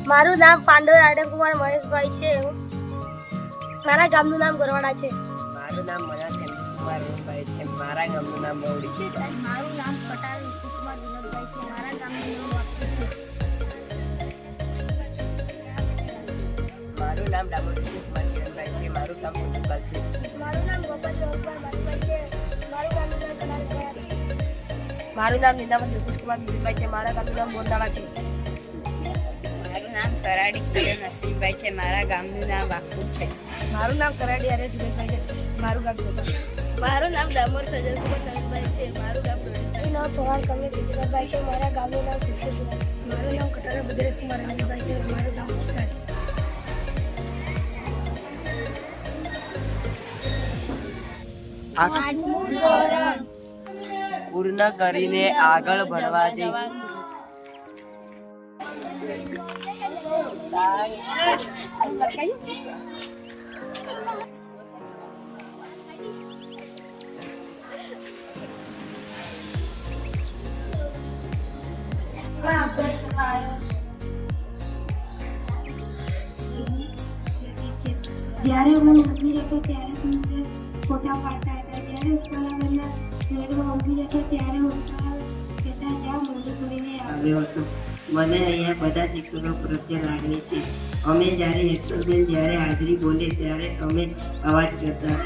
મારું નામ પાંડવ રાયડકુમાર મહેશભાઈ છે. મારા ગામનું નામ ગોરવાડા છે. મારું નામ મનોજ કુમાર વિનોદભાઈ છે. મારા ગામનું નામ મવડી છે. મારું નામ પટાલ કુમાર વિનોદભાઈ છે. મારા ગામનું નામ વાપી છે. મારું નામ ડામોર કુમાર કિરણભાઈ છે. મારું ગામ મુંદુપાલ છે. મારું નામ ગોપાલ જવાહરભાઈ માધુભાઈ છે. મારું ગામનું નામ કનાલપરા છે. મારું નામ નિંદામણ જગદીશ કુમાર વિનોદભાઈ છે. મારા ગામનું નામ બોરદાવા છે. મારું નામ કરાડી કિરણ અશ્વિનભાઈ છે. મારા ગામનું નામ વાકુર છે. મારું નામ કરાડી આર્ય સુરેશભાઈ છે. મારું ગામ ચોપા. મારું નામ ડામોર સજલકુમાર નવીનભાઈ છે. મારું ગામ મારું નામ ચૌહાણ કમલેશ ઈશ્વરભાઈ છે. મારા ગામનું નામ કૃષ્ણ. મારું નામ કટારા ભદ્રેશ કુમાર અનિલભાઈ છે. મારું ગામ ચિકાટ. પૂર્ણ કરીને આગળ ભણવા જઈશ. જ્યારે હું ઊંઘી જતો ત્યારે હું ફોટા પાડતા હતા. જ્યારે ઉત્તરાયણના મેળમાં ઊંઘી જતો ત્યારે ઉત્તરાયણ કહેતા જ્યાં મોઢું ખોલીને આવ્યો હતો. મને અહીંયા બધા શિક્ષકો પ્રત્યે લાગણી છે. અમે જ્યારે હેતુબેન જ્યારે હાજરી બોલે ત્યારે અમે અવાજ કરતા